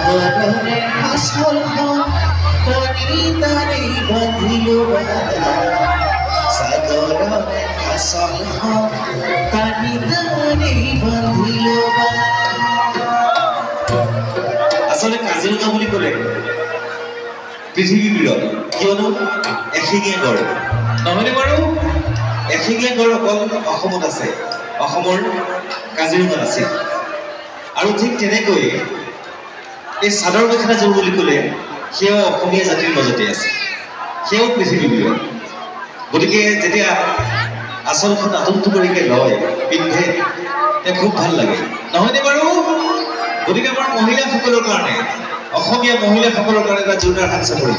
সাগৰে আসল টানি টানি বাঁধিল সাগৰে আসল টানি টানি বাঁধিল আসলে কাজিৰঙা বুলি ক'লে পৃথিৱী বিৰল কিয়নো এশিঙীয়া গড় নহয়নে বাৰু এশিঙীয়া গড় অকল অসমত আছে অসমৰ কাজিৰঙাত আছে আৰু ঠিক তেনেকৈ এই চাদৰ মেখেলাযোৰ বুলি ক'লে সেয়াও অসমীয়া জাতিৰ মাজতে আছে সেয়াও পৃথিৱী বিৰল গতিকে যেতিয়া আচলখন আটমটুকৰিকৈ লয় পিন্ধে খুব ভাল লাগে নহয়নে বাৰু গতিকে আমাৰ মহিলাসকলৰ কাৰণে অসমীয়া মহিলাসকলৰ কাৰণে এটা জোৰদাৰ হাত চাপৰি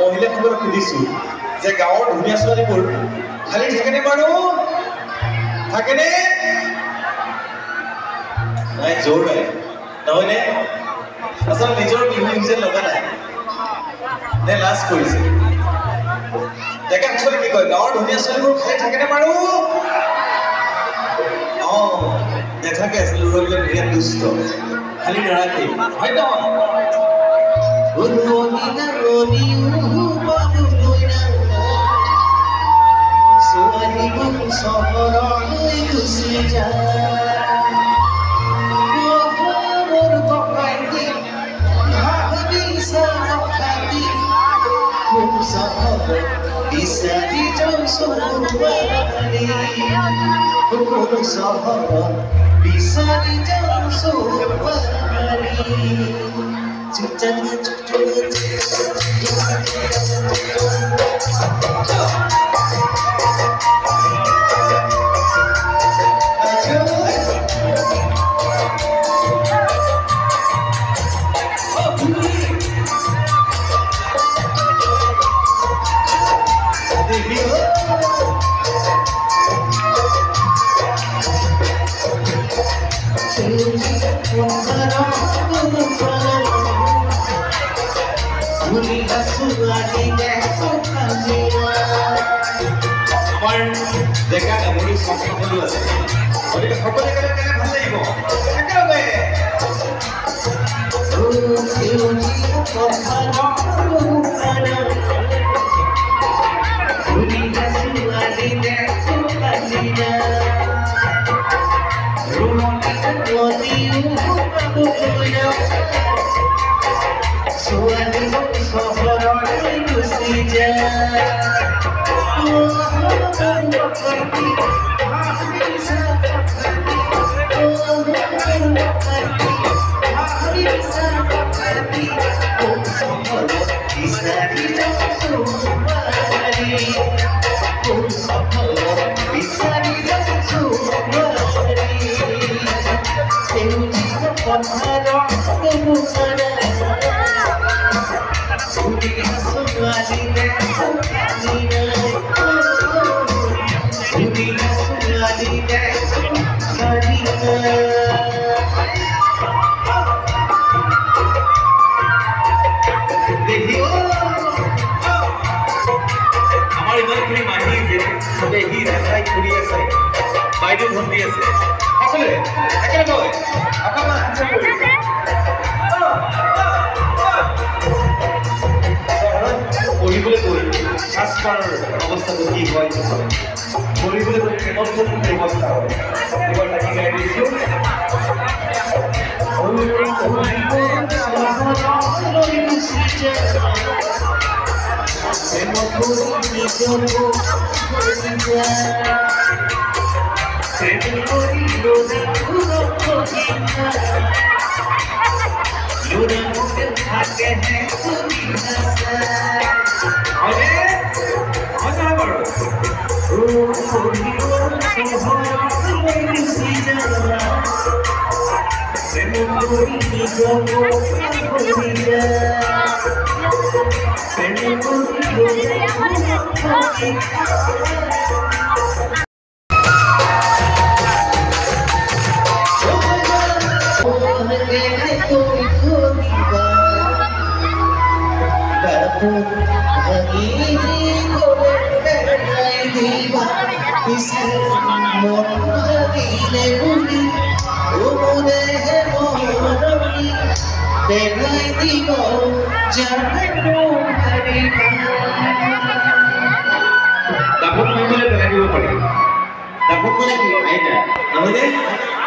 মহিলাসকলক সুধিছো যে গাঁৱৰ ধুনীয়া ছোৱালীবোৰ খালি থাকেনে বাৰু থাকেনে নাই জোৰ নাই নহয়নে আচল নিজৰ বিহু যে লগা নাই নে লাজ কৰিছে ডেকা ছোৱালী কি কয় গাঁৱৰ ধুনীয়া ছোৱালীবোৰ খালি থাকেনে বাৰু নেথাকে আছিলে ল'ৰাবিলাক বিৰাট দুষ্ট খালি নাৰাখে হয় নহয় দেখা গাভৰু সকলো আছে গতিকে সকলোৱে কেনে ভাল লাগিব একেলগে বাইদেউ ভণ্টি আছে সকলোৱে একেলগে অকণমান পঢ়িবলৈ গৈ সাজপাৰৰ অৱস্থাটো কি হয় পঢ়িবলৈ গৈ কেৱল ব্যৱস্থা হয় এইবাৰ তাকে গাই দিছোঁ দেখাই দিব জানো ভাৰি দাপট ভাই বলে পেলাই দিব পাৰি দাপট মানে কি আইনা নহলে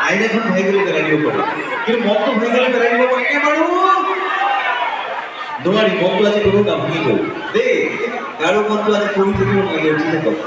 আইনাখন ভাই বলে পেলাই দিব পাৰি কিন্তু মনটো ভাই বলে পেলাই দিব পাৰি নে বাৰু নোৱাৰি মনটো আজি কোনো কাম কি গ'ল দেই কাৰো মনটো আজি পৰি থাকিব নালাগে উঠি থাকক